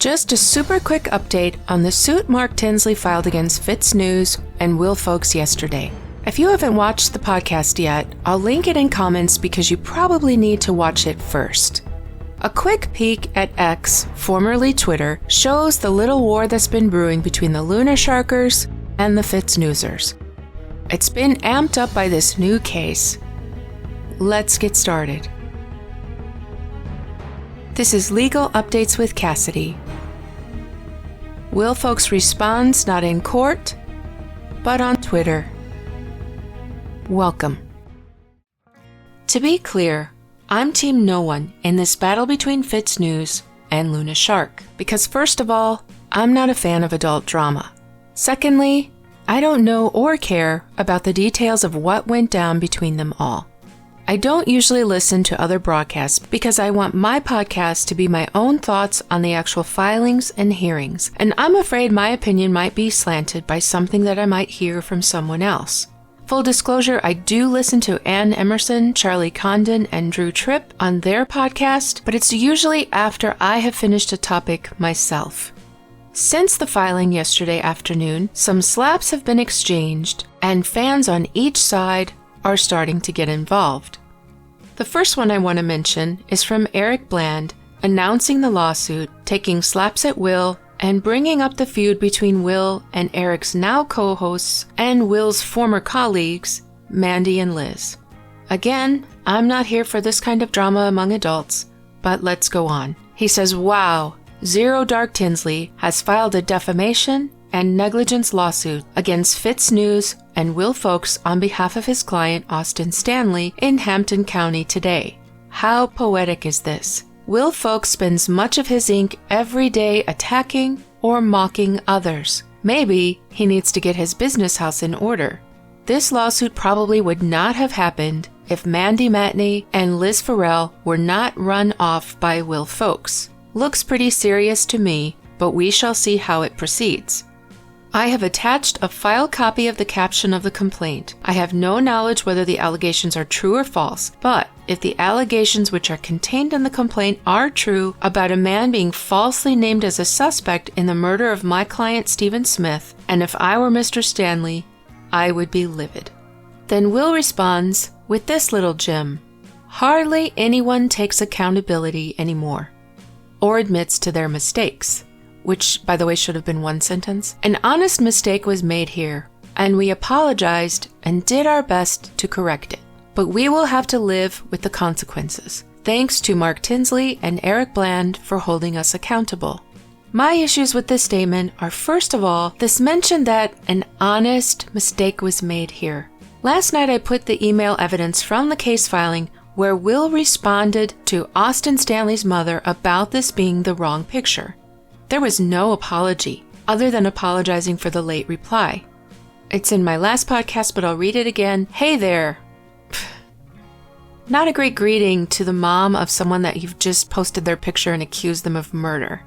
Just a super quick update on the suit Mark Tinsley filed against Fitz News and Will Folks yesterday. If you haven't watched the podcast yet, I'll link it in comments because you probably need to watch it first. A quick peek at X, formerly Twitter, shows the little war that's been brewing between the Luna Sharkers and the Fitz Newsers. It's been amped up by this new case. Let's get started. This is Legal Updates with Cassidy. Will Folks responds not in court, but on Twitter. Welcome. To be clear, I'm Team No One in this battle between Fitz News and Luna Shark, because first of all, I'm not a fan of adult drama. Secondly, I don't know or care about the details of what went down between them all. I don't usually listen to other broadcasts because I want my podcast to be my own thoughts on the actual filings and hearings, and I'm afraid my opinion might be slanted by something that I might hear from someone else. Full disclosure, I do listen to Ann Emerson, Charlie Condon, and Drew Tripp on their podcast, but it's usually after I have finished a topic myself. Since the filing yesterday afternoon, some slaps have been exchanged, and fans on each side are starting to get involved. The first one I want to mention is from Eric Bland announcing the lawsuit, taking slaps at Will, and bringing up the feud between Will and Eric's now co-hosts and Will's former colleagues, Mandy and Liz. Again, I'm not here for this kind of drama among adults, but let's go on. He says, wow, Zero Dark Tinsley has filed a defamation and negligence lawsuit against Fitz News and Will Folks on behalf of his client Austin Stanley in Hampton County today. How poetic is this? Will Folks spends much of his ink every day attacking or mocking others. Maybe he needs to get his business house in order. This lawsuit probably would not have happened if Mandy Matney and Liz Farrell were not run off by Will Folks. Looks pretty serious to me, but we shall see how it proceeds. I have attached a file copy of the caption of the complaint. I have no knowledge whether the allegations are true or false, but if the allegations which are contained in the complaint are true about a man being falsely named as a suspect in the murder of my client Stephen Smith, and if I were Mr. Stanley, I would be livid. Then Will responds with this little gem. Hardly anyone takes accountability anymore, or admits to their mistakes. Which, by the way, should have been one sentence. An honest mistake was made here, and we apologized and did our best to correct it. But we will have to live with the consequences. Thanks to Mark Tinsley and Eric Bland for holding us accountable. My issues with this statement are, first of all, this mention that an honest mistake was made here. Last night I put the email evidence from the case filing where Will responded to Austin Stanley's mother about this being the wrong picture. There was no apology, other than apologizing for the late reply. It's in my last podcast, but I'll read it again. Hey there. Not a great greeting to the mom of someone that you've just posted their picture and accused them of murder.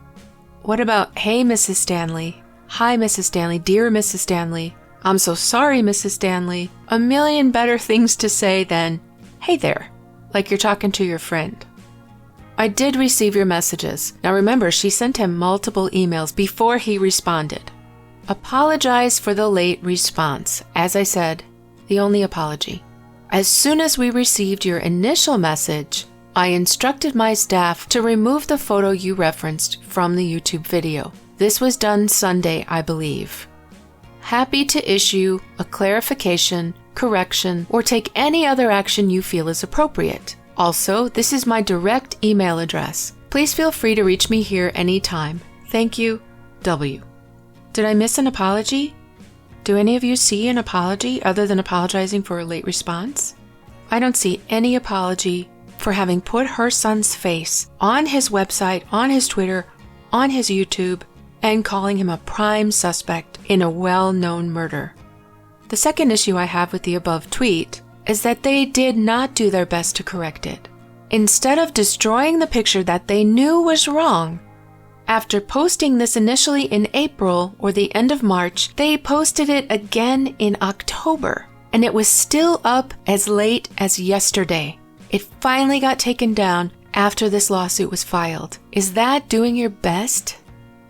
What about, hey, Mrs. Stanley. Hi, Mrs. Stanley. Dear Mrs. Stanley. I'm so sorry, Mrs. Stanley. A million better things to say than, hey there, like you're talking to your friend. I did receive your messages. Now remember, she sent him multiple emails before he responded. Apologize for the late response. As I said, the only apology. As soon as we received your initial message, I instructed my staff to remove the photo you referenced from the YouTube video. This was done Sunday, I believe. Happy to issue a clarification, correction, or take any other action you feel is appropriate. Also, this is my direct email address. Please feel free to reach me here anytime. Thank you, W. Did I miss an apology? Do any of you see an apology other than apologizing for a late response? I don't see any apology for having put her son's face on his website, on his Twitter, on his YouTube, and calling him a prime suspect in a well-known murder. The second issue I have with the above tweet is that they did not do their best to correct it. Instead of destroying the picture that they knew was wrong, after posting this initially in April or the end of March, they posted it again in October, and it was still up as late as yesterday. It finally got taken down after this lawsuit was filed. Is that doing your best?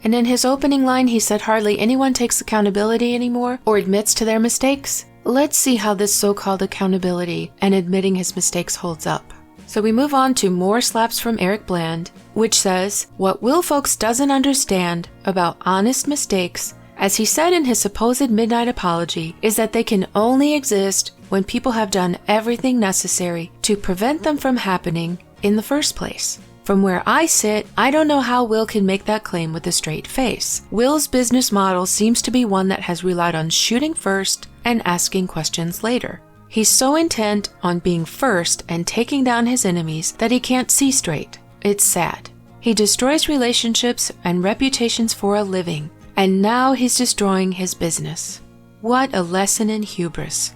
And in his opening line, he said hardly anyone takes accountability anymore or admits to their mistakes. Let's see how this so-called accountability and admitting his mistakes holds up. So we move on to more slaps from Eric Bland, which says, what Will Folks doesn't understand about honest mistakes, as he said in his supposed midnight apology, is that they can only exist when people have done everything necessary to prevent them from happening in the first place. From where I sit, I don't know how Will can make that claim with a straight face. Will's business model seems to be one that has relied on shooting first and asking questions later. He's so intent on being first and taking down his enemies that he can't see straight. It's sad. He destroys relationships and reputations for a living, and now he's destroying his business. What a lesson in hubris.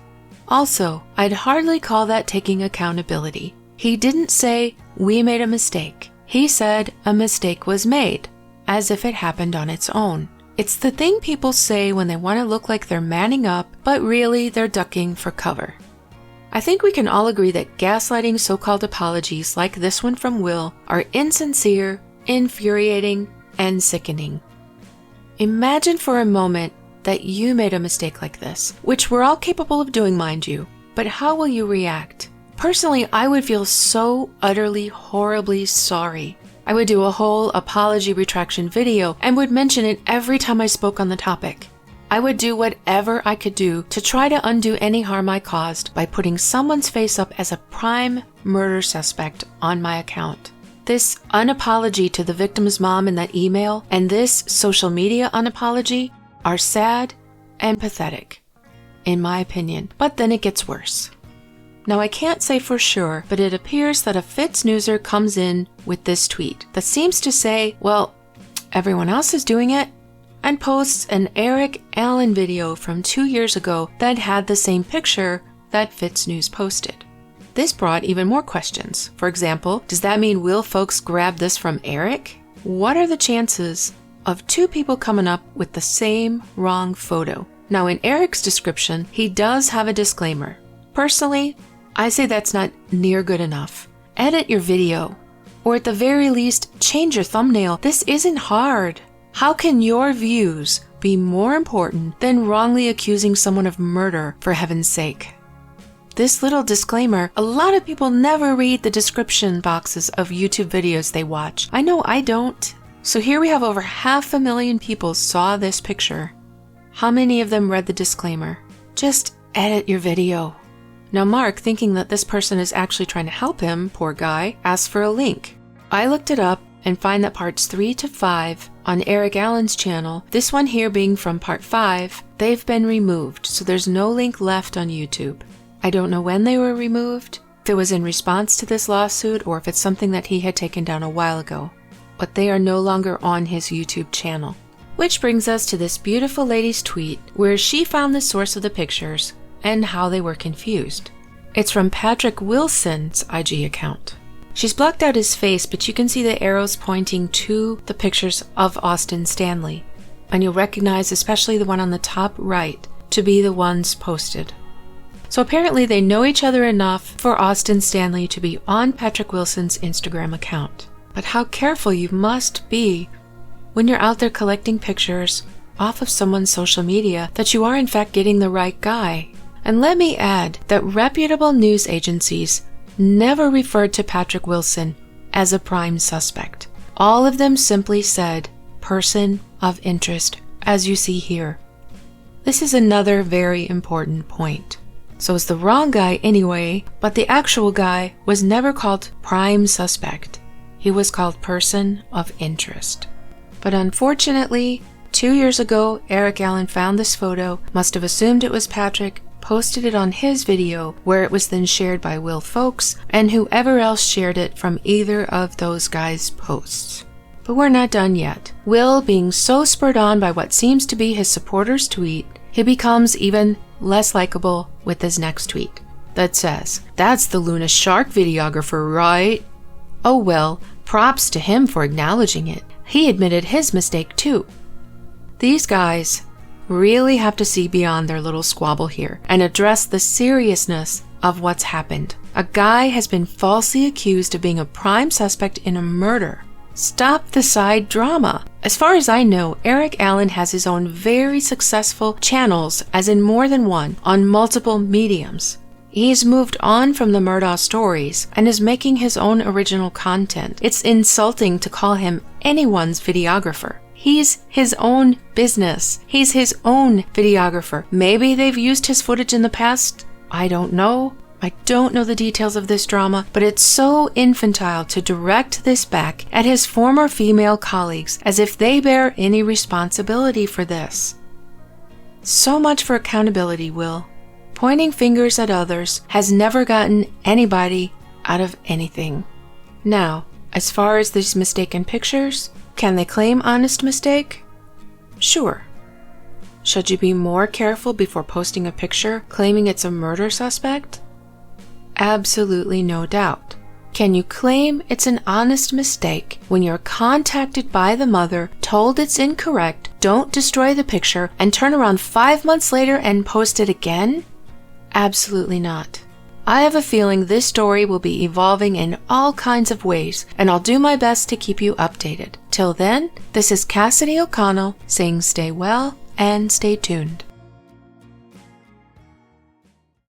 Also, I'd hardly call that taking accountability. He didn't say, we made a mistake. He said a mistake was made, as if it happened on its own. It's the thing people say when they want to look like they're manning up, but really they're ducking for cover. I think we can all agree that gaslighting so-called apologies like this one from Will are insincere, infuriating, and sickening. Imagine for a moment that you made a mistake like this, which we're all capable of doing, mind you, but how will you react? Personally, I would feel so utterly, horribly sorry. I would do a whole apology retraction video and would mention it every time I spoke on the topic. I would do whatever I could do to try to undo any harm I caused by putting someone's face up as a prime murder suspect on my account. This unapology to the victim's mom in that email and this social media unapology are sad and pathetic, in my opinion. But then it gets worse. Now, I can't say for sure, but it appears that a Fitz Newser comes in with this tweet that seems to say, well, everyone else is doing it, and posts an Eric Allen video from 2 years ago that had the same picture that Fitz News posted. This brought even more questions. For example, does that mean Will Folks grabbed this from Eric? What are the chances of two people coming up with the same wrong photo? Now, in Eric's description, he does have a disclaimer. Personally, I say that's not near good enough. Edit your video, or at the very least, change your thumbnail. This isn't hard. How can your views be more important than wrongly accusing someone of murder, for heaven's sake? This little disclaimer, a lot of people never read the description boxes of YouTube videos they watch. I know I don't. So here we have over 500,000 people saw this picture. How many of them read the disclaimer? Just edit your video. Now Mark, thinking that this person is actually trying to help him, poor guy, asked for a link. I looked it up and find that parts 3 to 5 on Eric Allen's channel, this one here being from part 5, they've been removed, so there's no link left on YouTube. I don't know when they were removed, if it was in response to this lawsuit or if it's something that he had taken down a while ago, but they are no longer on his YouTube channel. Which brings us to this beautiful lady's tweet where she found the source of the pictures and how they were confused. It's from Patrick Wilson's IG account. She's blocked out his face, but you can see the arrows pointing to the pictures of Austin Stanley, and you'll recognize especially the one on the top right to be the ones posted. So apparently they know each other enough for Austin Stanley to be on Patrick Wilson's Instagram account. But how careful you must be when you're out there collecting pictures off of someone's social media that you are in fact getting the right guy. And let me add that reputable news agencies never referred to Patrick Wilson as a prime suspect. All of them simply said, person of interest, as you see here. This is another very important point. So it's the wrong guy anyway, but the actual guy was never called prime suspect. He was called person of interest. But unfortunately, 2 years ago, Eric Allen found this photo, must have assumed it was Patrick, posted it on his video, where it was then shared by Will Folks and whoever else shared it from either of those guys' posts. But we're not done yet. Will, being so spurred on by what seems to be his supporters' tweet, he becomes even less likable with his next tweet that says, "That's the Luna Shark videographer, right?" Oh well, props to him for acknowledging it. He admitted his mistake too. These guys really have to see beyond their little squabble here and address the seriousness of what's happened. A guy has been falsely accused of being a prime suspect in a murder. Stop the side drama. As far as I know, Eric Allen has his own very successful channels, as in more than one, on multiple mediums. He's moved on from the Murdaugh stories and is making his own original content. It's insulting to call him anyone's videographer. He's his own business. He's his own videographer. Maybe they've used his footage in the past. I don't know. I don't know the details of this drama, but it's so infantile to direct this back at his former female colleagues as if they bear any responsibility for this. So much for accountability, Will. Pointing fingers at others has never gotten anybody out of anything. Now, as far as these mistaken pictures, can they claim honest mistake? Sure. Should you be more careful before posting a picture claiming it's a murder suspect? Absolutely no doubt. Can you claim it's an honest mistake when you're contacted by the mother, told it's incorrect, don't destroy the picture, and turn around 5 months later and post it again? Absolutely not. I have a feeling this story will be evolving in all kinds of ways, and I'll do my best to keep you updated. Till then, this is Cassidy O'Connell saying stay well and stay tuned.